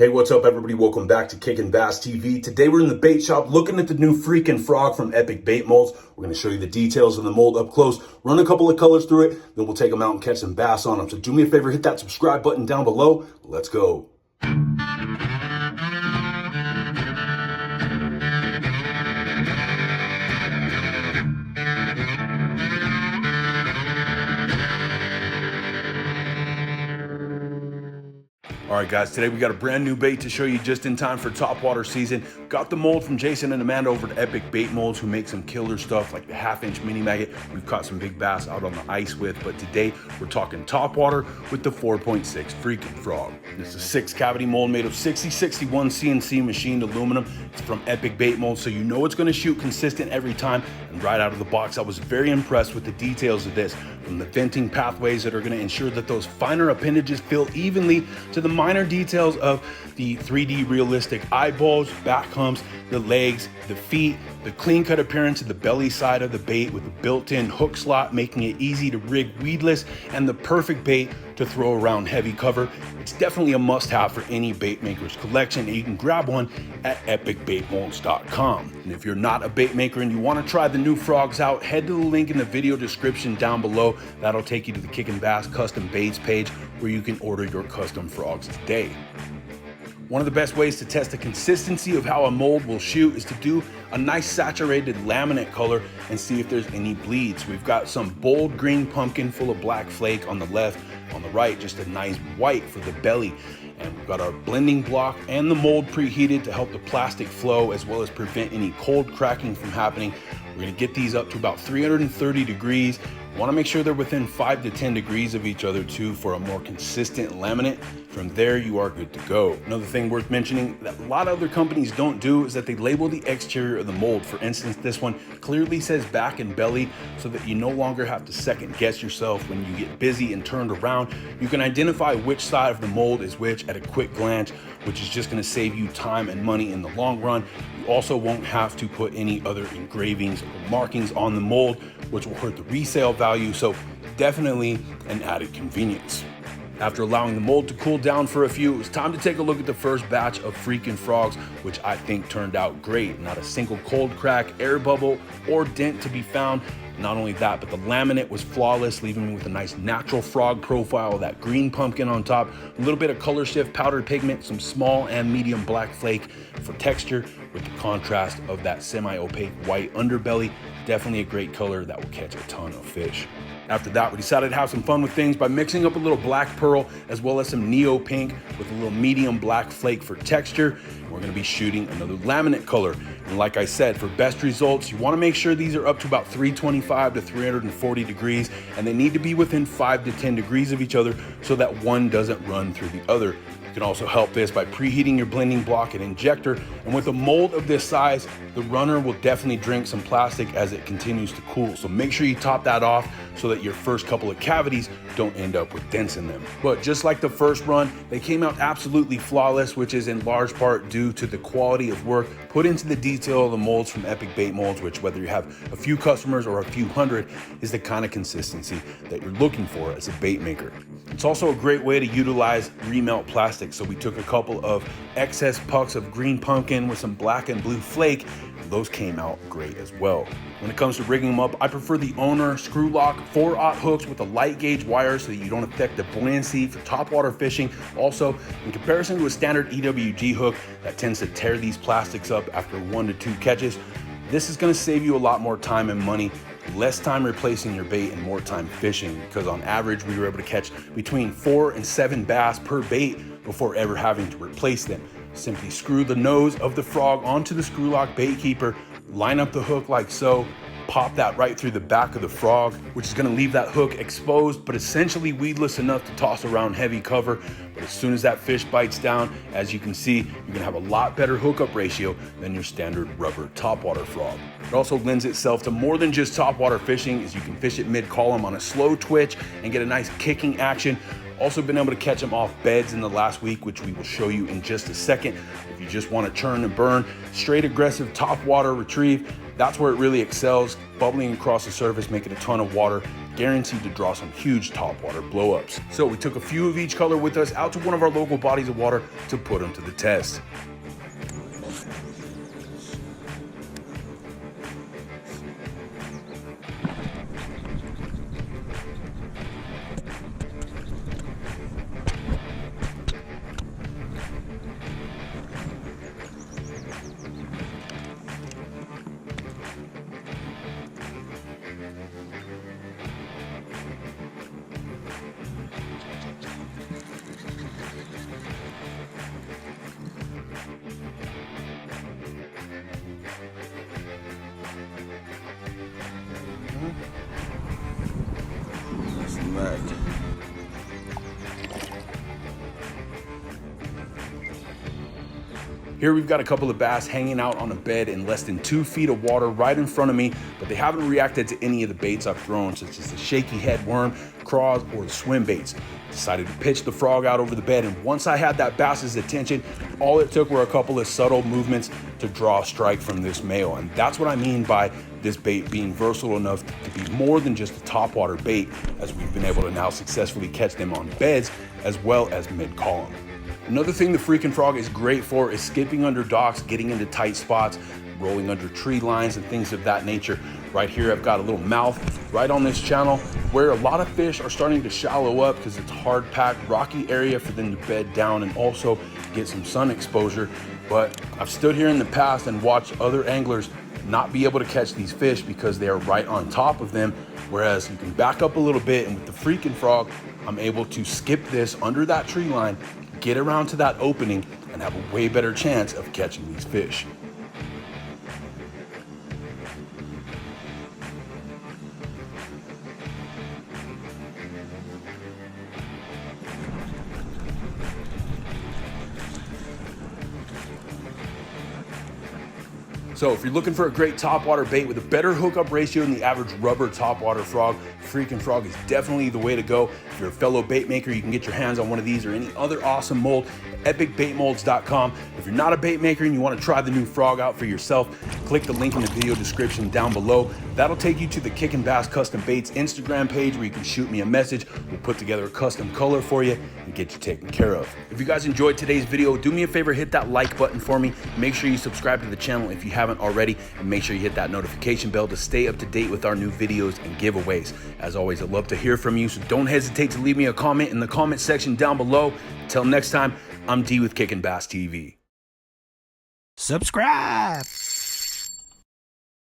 Hey, what's up everybody? Welcome back to Kickin' Bass TV. Today we're in the bait shop looking at the new Freakin frog from Epic Bait Molds. We're going to show you the details of the mold up close, run a couple of colors through it, then we'll take them out and catch some bass on them. So do me a favor, hit that subscribe button down below. Let's go. All right, guys, today we got a brand new bait to show you just in time for topwater season. Got the mold from Jason and Amanda over to Epic Bait Molds, who make some killer stuff like the 1/2-inch mini maggot we've caught some big bass out on the ice with. But today we're talking topwater with the 4.6 Freakin frog. This is a 6-cavity mold made of 6061 CNC machined aluminum. It's from Epic Bait Molds, so you know it's going to shoot consistent every time. And right out of the box, I was very impressed with the details of this, from the venting pathways that are going to ensure that those finer appendages fill evenly to the minor details of the 3D realistic eyeballs, back humps, the legs, the feet, the clean cut appearance of the belly side of the bait with a built-in hook slot, making it easy to rig weedless, and the perfect bait to throw around heavy cover. It's definitely a must-have for any bait maker's collection, and you can grab one at epicbaitmolds.com. And if you're not a bait maker and you want to try the new frogs out, head to the link in the video description down below. That'll take you to the Kickin' Bass custom baits page where you can order your custom frogs today. One of the best ways to test the consistency of how a mold will shoot is to do a nice saturated laminate color and see if there's any bleeds. We've got some bold green pumpkin full of black flake on the left, on the right just a nice white for the belly. And we've got our blending block and the mold preheated to help the plastic flow as well as prevent any cold cracking from happening. We're gonna get these up to about 330 degrees. Want to make sure they're within 5 to 10 degrees of each other too for a more consistent laminate. From there, you are good to go. Another thing worth mentioning that a lot of other companies don't do is that they label the exterior of the mold. For instance, this one clearly says back and belly so that you no longer have to second guess yourself when you get busy and turned around. You can identify which side of the mold is which at a quick glance, which is just going to save you time and money in the long run. You also won't have to put any other engravings or markings on the mold, which will hurt the resale value. So definitely an added convenience. After allowing the mold to cool down for a few, it was time to take a look at the first batch of Freakin frogs, which I think turned out great. Not a single cold crack, air bubble, or dent to be found. Not only that, but the laminate was flawless, leaving me with a nice natural frog profile, that green pumpkin on top, a little bit of color shift powdered pigment, some small and medium black flake for texture with the contrast of that semi-opaque white underbelly. Definitely a great color that will catch a ton of fish. After that, we decided to have some fun with things by mixing up a little black pearl as well as some neo pink with a little medium black flake for texture. We're going to be shooting another laminate color. And like I said, for best results, you want to make sure these are up to about 325 to 340 degrees, and they need to be within 5 to 10 degrees of each other so that one doesn't run through the other. You can also help this by preheating your blending block and injector, and with a mold of this size, the runner will definitely drink some plastic as it continues to cool. So make sure you top that off so that your first couple of cavities don't end up with dents in them. But just like the first run, they came out absolutely flawless, which is in large part due to the quality of work put into the detail of the molds from Epic Bait Molds, which whether you have a few customers or a few hundred is the kind of consistency that you're looking for as a bait maker. It's also a great way to utilize remelt plastic. So we took a couple of excess pucks of green pumpkin with some black and blue flake. Those came out great as well. When it comes to rigging them up, I prefer the owner screw lock 4/0 hooks with a light gauge wire so that you don't affect the buoyancy for topwater fishing. Also, in comparison to a standard EWG hook that tends to tear these plastics up after 1 to 2 catches, this is going to save you a lot more time and money, less time replacing your bait and more time fishing, because on average we were able to catch between 4 and 7 bass per bait before ever having to replace them. Simply screw the nose of the frog onto the screw lock bait keeper, line up the hook like so, pop that right through the back of the frog, which is going to leave that hook exposed but essentially weedless enough to toss around heavy cover. But as soon as that fish bites down, as you can see, you're going to have a lot better hookup ratio than your standard rubber topwater frog. It also lends itself to more than just topwater fishing, as you can fish it mid-column on a slow twitch and get a nice kicking action. Also been able to catch them off beds in the last week, which we will show you in just a second. If you just want to churn and burn, straight aggressive topwater retrieve, that's where it really excels, bubbling across the surface, making a ton of water, guaranteed to draw some huge topwater blowups. So we took a few of each color with us out to one of our local bodies of water to put them to the test. Here we've got a couple of bass hanging out on a bed in less than 2 feet of water right in front of me, but they haven't reacted to any of the baits I've thrown, such as the shaky head worm, craws, or the swim baits. Decided to pitch the frog out over the bed, and once I had that bass's attention, all it took were a couple of subtle movements to draw a strike from this male. And that's what I mean by this bait being versatile enough to be more than just a topwater bait, as we've been able to now successfully catch them on beds as well as mid-column. Another thing the Freakin frog is great for is skipping under docks, getting into tight spots, rolling under tree lines and things of that nature. Right here I've got a little mouth right on this channel where a lot of fish are starting to shallow up because it's hard packed, rocky area for them to bed down and also get some sun exposure. But I've stood here in the past and watched other anglers not be able to catch these fish because they are right on top of them, whereas you can back up a little bit, and with the Freakin frog I'm able to skip this under that tree line, get around to that opening, and have a way better chance of catching these fish. So if you're looking for a great topwater bait with a better hookup ratio than the average rubber topwater frog, Freakin frog is definitely the way to go. If you're a fellow bait maker, you can get your hands on one of these or any other awesome mold at epicbaitmolds.com. If you're not a bait maker and you want to try the new frog out for yourself, click the link in the video description down below. That'll take you to the Kickin' Bass Custom Baits Instagram page where you can shoot me a message. We'll put together a custom color for you and get you taken care of. If you guys enjoyed today's video, do me a favor, hit that like button for me. Make sure you subscribe to the channel if you haven't already, and make sure you hit that notification bell to stay up to date with our new videos and giveaways. As always, I'd love to hear from you, so don't hesitate to leave me a comment in the comment section down below. Until next time, I'm D with Kickin' Bass TV. Subscribe.